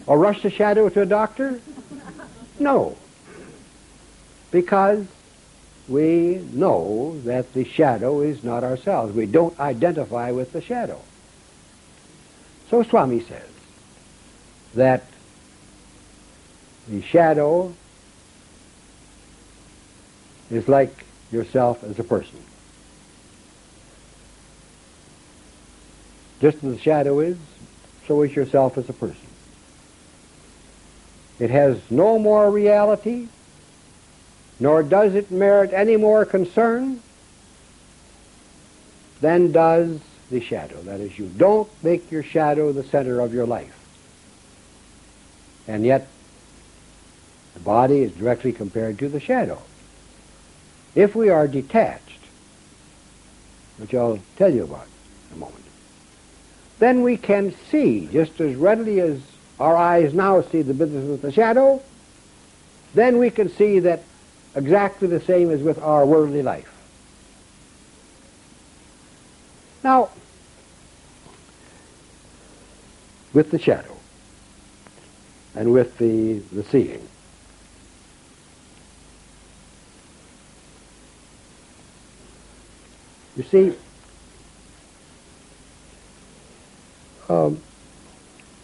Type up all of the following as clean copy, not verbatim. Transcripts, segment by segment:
Or rush the shadow to a doctor? No. Because we know that the shadow is not ourselves. We don't identify with the shadow. So Swami says that the shadow is like yourself as a person. Just as the shadow is, so is yourself as a person. It has no more reality, nor does it merit any more concern than does the shadow. That is, you don't make your shadow the center of your life. And yet, the body is directly compared to the shadow. If we are detached, which I'll tell you about in a moment, then we can see, just as readily as our eyes now see the business with the shadow, then we can see that exactly the same as with our worldly life. Now, with the shadow and with the seeing, you see,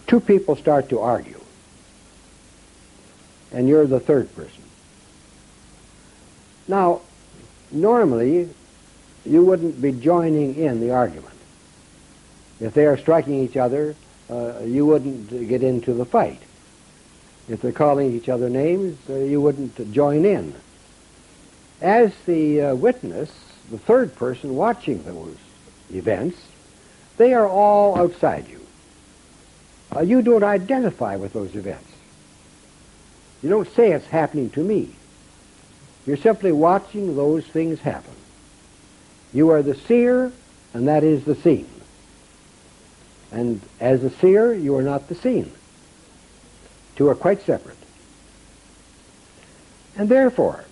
two people start to argue, and you're the third person. Now, normally, you wouldn't be joining in the argument. If they are striking each other, you wouldn't get into the fight. If they're calling each other names, you wouldn't join in. As the witness, the third person watching those events, they are all outside you. You don't identify with those events. You don't say it's happening to me. You're simply watching those things happen. You are the seer, and that is the seen. And as a seer, you are not the seen. Two are quite separate. And therefore,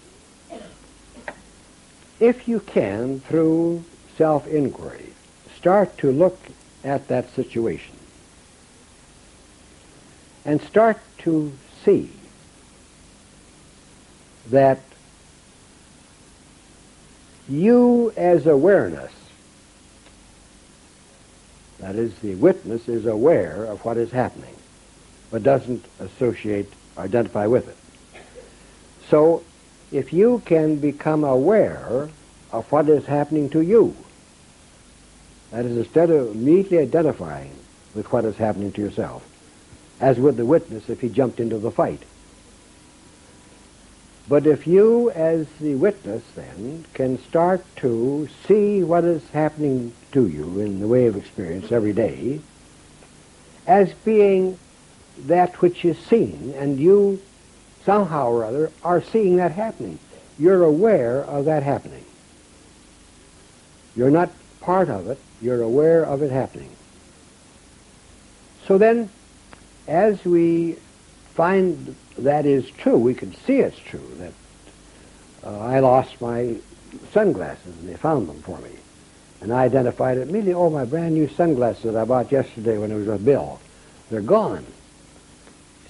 if you can, through self-inquiry, start to look at that situation and start to see that you as awareness, that is, the witness is aware of what is happening, but doesn't identify with it. So, if you can become aware of what is happening to you, that is, instead of immediately identifying with what is happening to yourself, as would the witness if he jumped into the fight. But if you, as the witness, then, can start to see what is happening to you in the way of experience every day as being that which is seen, and you somehow or other are seeing that happening. You're aware of that happening. You're not part of it, you're aware of it happening. So then, as we find that is true, we can see it's true, that I lost my sunglasses and they found them for me. And I identified it immediately, oh, my brand new sunglasses that I bought yesterday when it was with Bill, they're gone.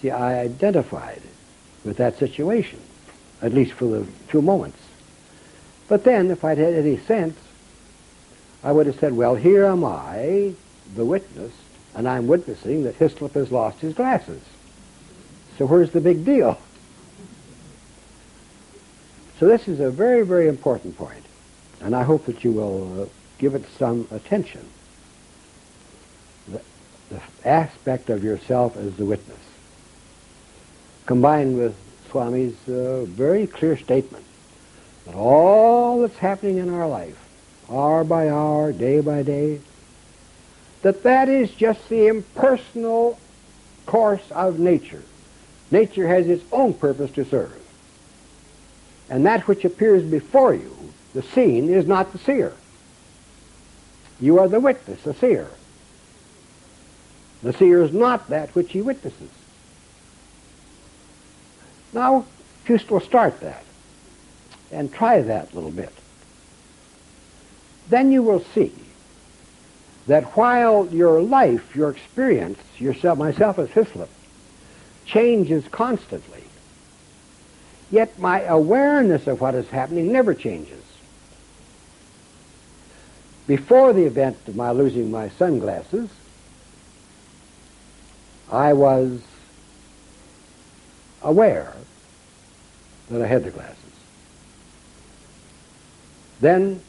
See, I identified with that situation, at least for the few moments. But then, if I'd had any sense, I would have said, well, here am I, the witness, and I'm witnessing that Hislop has lost his glasses. So where's the big deal? So this is a very, very important point, and I hope that you will give it some attention. The aspect of yourself as the witness, combined with Swami's very clear statement that all that's happening in our life, hour by hour, day by day, that is just the impersonal course of nature. Nature has its own purpose to serve. And that which appears before you, the seen, is not the seer. You are the witness, the seer. The seer is not that which he witnesses. Now, if you will start that, and try that a little bit, then you will see that while your life, your experience, yourself, myself as Hislop, changes constantly. Yet my awareness of what is happening never changes. Before the event of my losing my sunglasses, I was aware that I had the glasses. Then,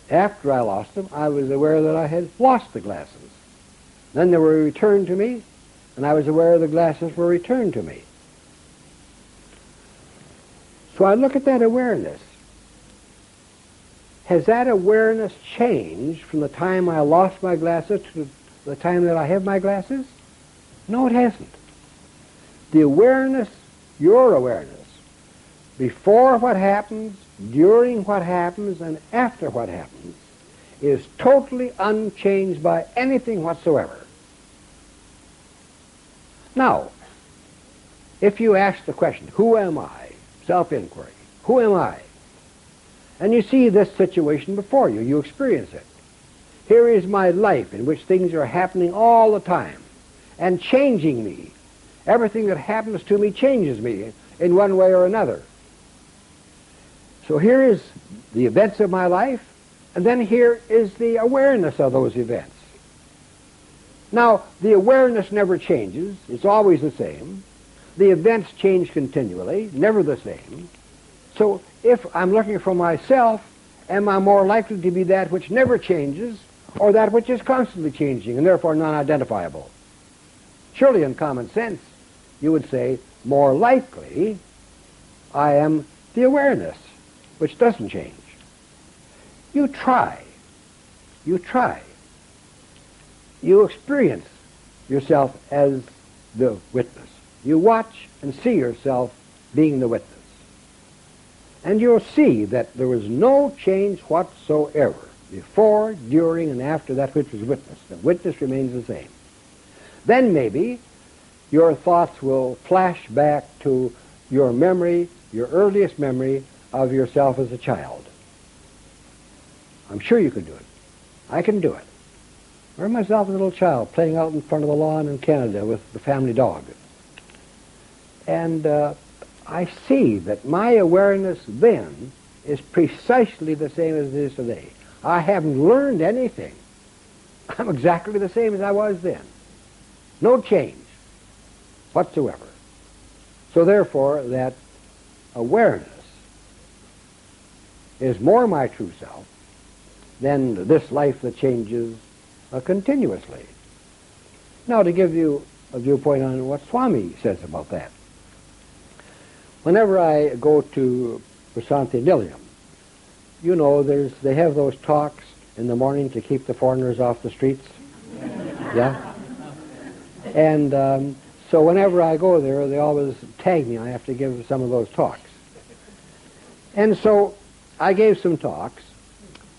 after I lost them, I was aware that I had lost the glasses. Then they were returned to me, and I was aware the glasses were returned to me. So I look at that awareness. Has that awareness changed from the time I lost my glasses to the time that I have my glasses? No, it hasn't. The awareness, your awareness, before what happens, during what happens, and after what happens, is totally unchanged by anything whatsoever. Now, if you ask the question, who am I? Self-inquiry. Who am I? And you see this situation before you. You experience it. Here is my life in which things are happening all the time and changing me. Everything that happens to me changes me in one way or another. So here is the events of my life, and then here is the awareness of those events. Now, the awareness never changes. It's always the same. The events change continually, never the same. So if I'm looking for myself, am I more likely to be that which never changes or that which is constantly changing and therefore non-identifiable? Surely in common sense, you would say, more likely I am the awareness, which doesn't change. You try. You try. You experience yourself as the witness. You watch and see yourself being the witness. And you'll see that there was no change whatsoever before, during, and after that which was witnessed. The witness remains the same. Then maybe your thoughts will flash back to your memory, your earliest memory of yourself as a child. I'm sure you could do it. I can do it. I remember myself as a little child playing out in front of the lawn in Canada with the family dog. And I see that my awareness then is precisely the same as it is today. I haven't learned anything. I'm exactly the same as I was then. No change whatsoever. So therefore, that awareness is more my true self than this life that changes continuously. Now, to give you a viewpoint on what Swami says about that. Whenever I go to Prasanthi Nilayam, you know, they have those talks in the morning to keep the foreigners off the streets. Yeah? And so whenever I go there, they always tag me. I have to give some of those talks. And so I gave some talks,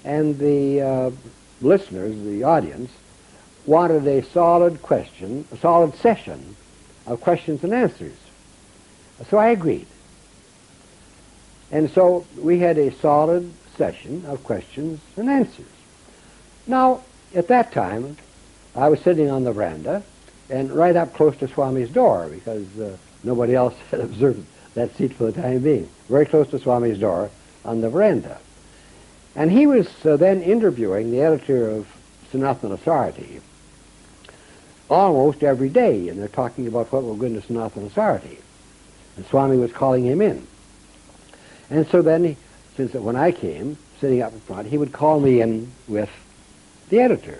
and the listeners, the audience, wanted a solid session of questions and answers. So I agreed. And so we had a solid session of questions and answers. Now, at that time, I was sitting on the veranda and right up close to Swami's door because nobody else had observed that seat for the time being. Very close to Swami's door on the veranda. And he was then interviewing the editor of Sanatana Sarati almost every day, and they're talking about what will go into Sanatana Sarati. And Swami was calling him in. And so then, since when I came, sitting up in front, he would call me in with the editor.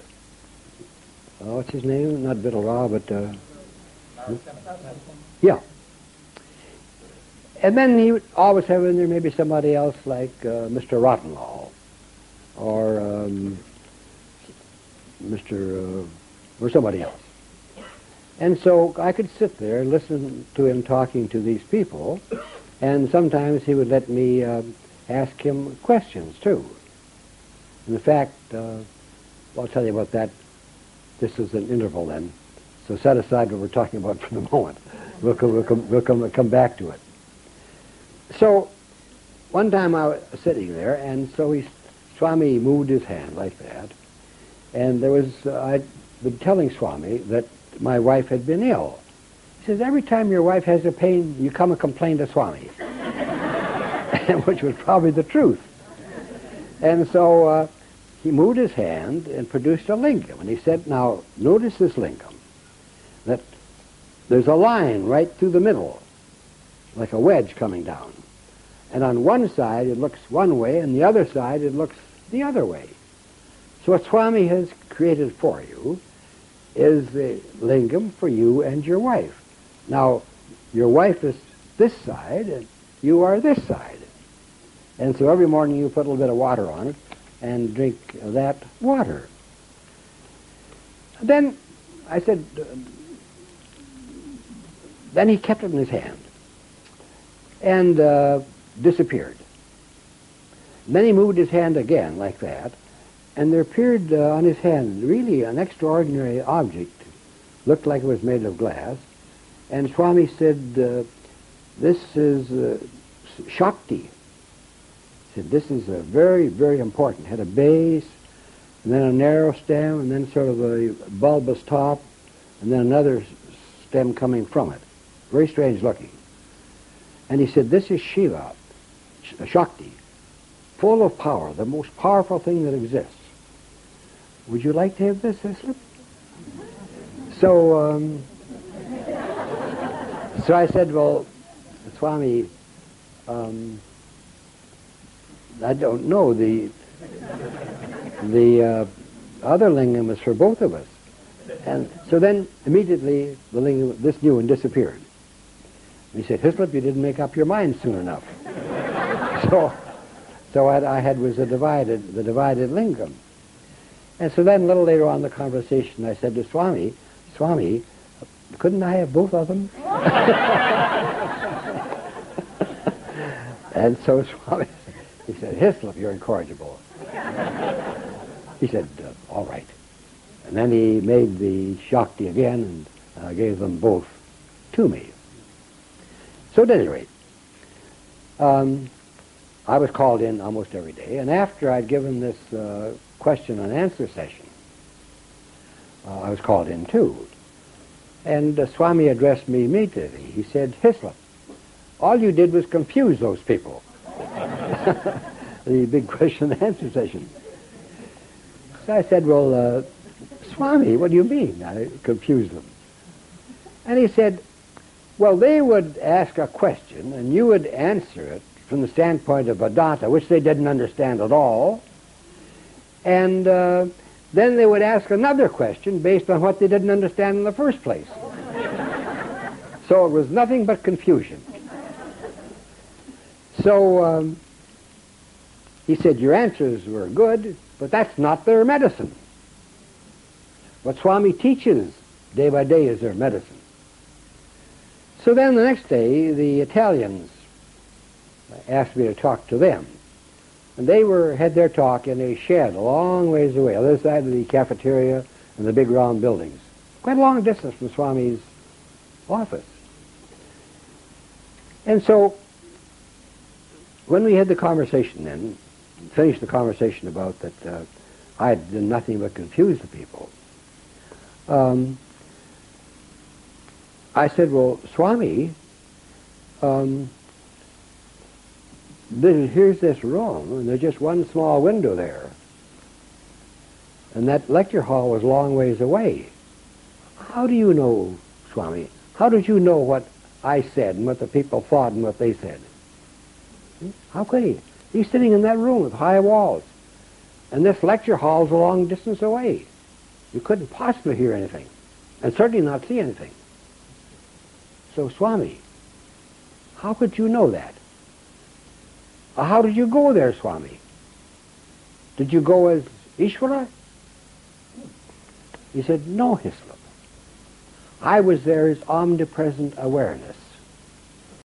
Oh, what's his name? Not Vittal but... yeah. And then he would always have in there maybe somebody else like Mr. Rottenlaw or or somebody else. And so I could sit there and listen to him talking to these people, and sometimes he would let me ask him questions too. In fact, I'll tell you about that. This is an interval then, so set aside what we're talking about for the moment. We'll come back to it. So one time I was sitting there, and so Swami moved his hand like that, and there was I'd been telling Swami that my wife had been ill, He says, every time your wife has a pain, you come and complain to Swami. Which was probably the truth. And so he moved his hand and produced a lingam. And he said, now, notice this lingam, that there's a line right through the middle, like a wedge coming down. And on one side it looks one way, and the other side it looks the other way. So what Swami has created for you is the lingam for you and your wife. Now, your wife is this side, and you are this side. And so every morning you put a little bit of water on it and drink that water. Then I said, then he kept it in his hand and disappeared. Then he moved his hand again like that, and there appeared on his hand really an extraordinary object, looked like it was made of glass. And Swami said, this is Shakti. He said, this is very, very important. It had a base, and then a narrow stem, and then sort of a bulbous top, and then another stem coming from it. Very strange looking. And he said, this is Shiva, Shakti, full of power, the most powerful thing that exists. Would you like to have this, Hislop? So, so I said, well, Swami, I don't know. The other lingam is for both of us. And so then immediately the lingam, this new one, disappeared. And he said, Hislop, you didn't make up your mind soon enough. so what I had was the divided lingam. And so then a little later on in the conversation I said to Swami, Swami, couldn't I have both of them? And so Swami, he said, Hislop, you're incorrigible. He said, all right. And then he made the Shakti again and gave them both to me. So at any rate, I was called in almost every day, and after I'd given this question and answer session, I was called in too. And Swami addressed me immediately. He said, Hislop, all you did was confuse those people. The big question and answer session. So I said, well, Swami, what do you mean? I confused them. And he said, well, they would ask a question, and you would answer it from the standpoint of Vedanta, which they didn't understand at all. And then they would ask another question based on what they didn't understand in the first place. So it was nothing but confusion. So he said, your answers were good, but that's not their medicine. What Swami teaches day by day is their medicine. So then the next day, the Italians asked me to talk to them. And they had their talk in a shed a long ways away, on the other side of the cafeteria and the big round buildings. Quite a long distance from Swami's office. And so when we had the conversation then, finished the conversation about that I had done nothing but confuse the people, I said, well, Swami, here's this room, and there's just one small window there. And that lecture hall was a long ways away. How do you know, Swami? How did you know what I said and what the people thought and what they said? How could he? He's sitting in that room with high walls. And this lecture hall's a long distance away. You couldn't possibly hear anything, and certainly not see anything. So, Swami, how could you know that? How did you go there, Swami? Did you go as Ishvara? He said, no, Hislop. I was there as omnipresent awareness.